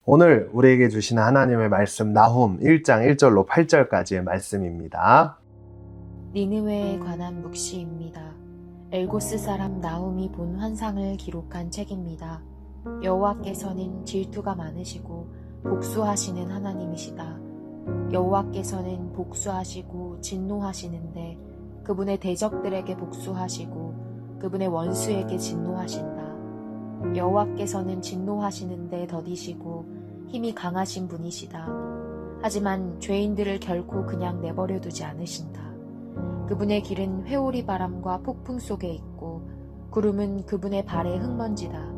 오늘 우리에게 주시는 하나님의 말씀 나훔 1장 1절로 8절까지의 말씀입니다. 니느웨에 관한 묵시입니다. 엘고스 사람 나훔이 본 환상을 기록한 책입니다. 여호와께서는 질투가 많으시고 복수하시는 하나님이시다. 여호와께서는 복수하시고 진노하시는데 그분의 대적들에게 복수하시고 그분의 원수에게 진노하신다. 여호와께서는 진노하시는데 더디시고 힘이 강하신 분이시다. 하지만 죄인들을 결코 그냥 내버려 두지 않으신다. 그분의 길은 회오리 바람과 폭풍 속에 있고 구름은 그분의 발의 흙먼지다.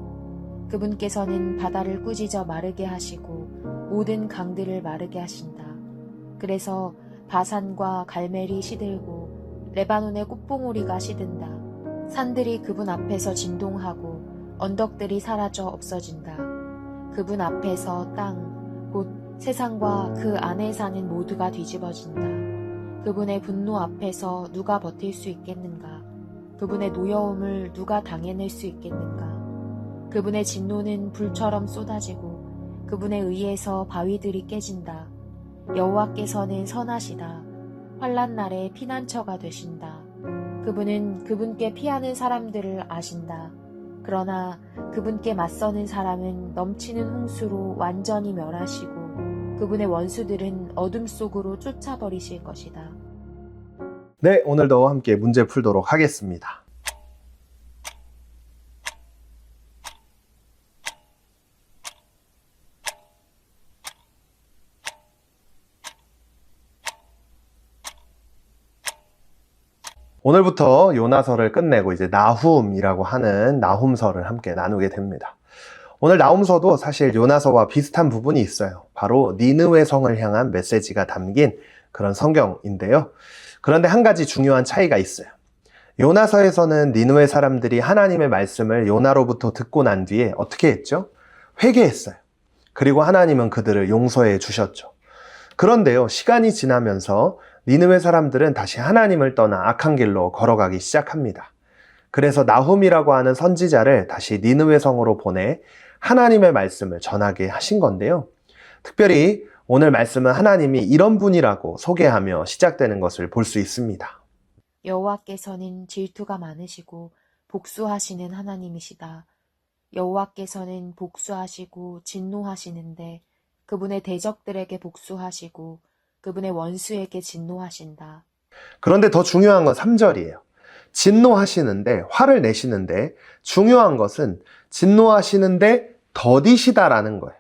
그분께서는 바다를 꾸짖어 마르게 하시고 모든 강들을 마르게 하신다. 그래서 바산과 갈멜이 시들고 레바논의 꽃봉오리가 시든다. 산들이 그분 앞에서 진동하고 언덕들이 사라져 없어진다. 그분 앞에서 땅, 곧 세상과 그 안에 사는 모두가 뒤집어진다. 그분의 분노 앞에서 누가 버틸 수 있겠는가? 그분의 노여움을 누가 당해낼 수 있겠는가? 그분의 진노는 불처럼 쏟아지고 그분의 의에서 바위들이 깨진다. 여호와께서는 선하시다. 환난 날에 피난처가 되신다. 그분은 그분께 피하는 사람들을 아신다. 그러나 그분께 맞서는 사람은 넘치는 홍수로 완전히 멸하시고 그분의 원수들은 어둠 속으로 쫓아버리실 것이다. 네, 오늘도 함께 문제 풀도록 하겠습니다. 오늘부터 요나서를 끝내고 이제 나훔이라고 하는 나훔서를 함께 나누게 됩니다. 오늘 나훔서도 사실 요나서와 비슷한 부분이 있어요. 바로 니느웨 성을 향한 메시지가 담긴 그런 성경인데요. 그런데 한 가지 중요한 차이가 있어요. 요나서에서는 니느웨 사람들이 하나님의 말씀을 요나로부터 듣고 난 뒤에 어떻게 했죠? 회개했어요. 그리고 하나님은 그들을 용서해 주셨죠. 그런데요, 시간이 지나면서 니느웨 사람들은 다시 하나님을 떠나 악한 길로 걸어가기 시작합니다. 그래서 나훔이라고 하는 선지자를 다시 니느웨 성으로 보내 하나님의 말씀을 전하게 하신 건데요. 특별히 오늘 말씀은 하나님이 이런 분이라고 소개하며 시작되는 것을 볼 수 있습니다. 여호와께서는 질투가 많으시고 복수하시는 하나님이시다. 여호와께서는 복수하시고 진노하시는데 그분의 대적들에게 복수하시고 그분의 원수에게 진노하신다. 그런데 더 중요한 건 3절이에요. 진노하시는데, 화를 내시는데, 중요한 것은 진노하시는데 더디시다라는 거예요.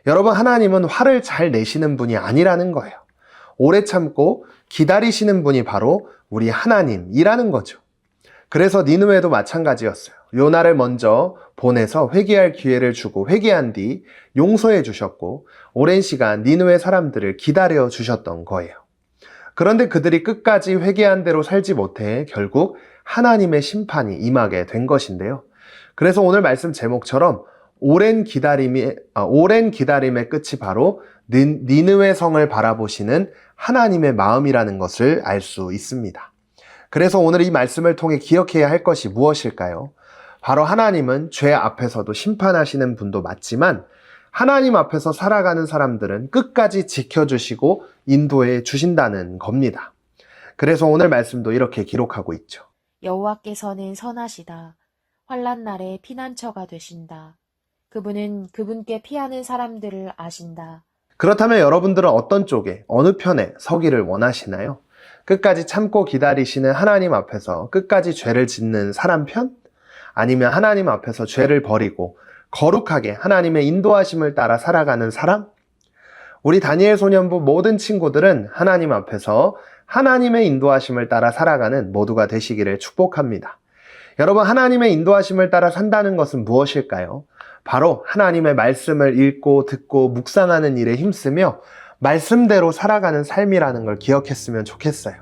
여러분, 하나님은 화를 잘 내시는 분이 아니라는 거예요. 오래 참고 기다리시는 분이 바로 우리 하나님이라는 거죠. 그래서 니느웨도 마찬가지였어요. 요나를 먼저 보내서 회개할 기회를 주고 회개한 뒤 용서해 주셨고 오랜 시간 니느웨 사람들을 기다려 주셨던 거예요. 그런데 그들이 끝까지 회개한 대로 살지 못해 결국 하나님의 심판이 임하게 된 것인데요. 그래서 오늘 말씀 제목처럼 오랜 기다림의 끝이 바로 니느웨 성을 바라보시는 하나님의 마음이라는 것을 알 수 있습니다. 그래서 오늘 이 말씀을 통해 기억해야 할 것이 무엇일까요? 바로 하나님은 죄 앞에서도 심판하시는 분도 맞지만 하나님 앞에서 살아가는 사람들은 끝까지 지켜주시고 인도해 주신다는 겁니다. 그래서 오늘 말씀도 이렇게 기록하고 있죠. 여호와께서는 선하시다. 환난 날에 피난처가 되신다. 그분은 그분께 피하는 사람들을 아신다. 그렇다면 여러분들은 어떤 쪽에, 어느 편에 서기를 원하시나요? 끝까지 참고 기다리시는 하나님 앞에서 끝까지 죄를 짓는 사람 편? 아니면 하나님 앞에서 죄를 버리고 거룩하게 하나님의 인도하심을 따라 살아가는 사람? 우리 다니엘 소년부 모든 친구들은 하나님 앞에서 하나님의 인도하심을 따라 살아가는 모두가 되시기를 축복합니다. 여러분, 하나님의 인도하심을 따라 산다는 것은 무엇일까요? 바로 하나님의 말씀을 읽고 듣고 묵상하는 일에 힘쓰며 말씀대로 살아가는 삶이라는 걸 기억했으면 좋겠어요.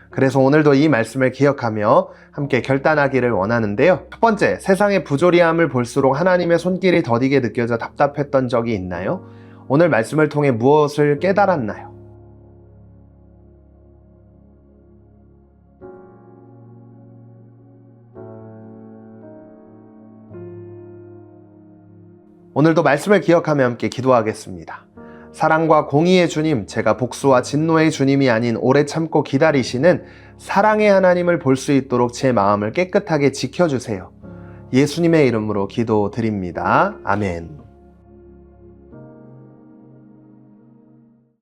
그래서 오늘도 이 말씀을 기억하며 함께 결단하기를 원하는데요. 첫 번째, 세상의 부조리함을 볼수록 하나님의 손길이 더디게 느껴져 답답했던 적이 있나요? 오늘 말씀을 통해 무엇을 깨달았나요? 오늘도 말씀을 기억하며 함께 기도하겠습니다. 사랑과 공의의 주님, 제가 복수와 진노의 주님이 아닌 오래 참고 기다리시는 사랑의 하나님을 볼 수 있도록 제 마음을 깨끗하게 지켜주세요. 예수님의 이름으로 기도드립니다. 아멘.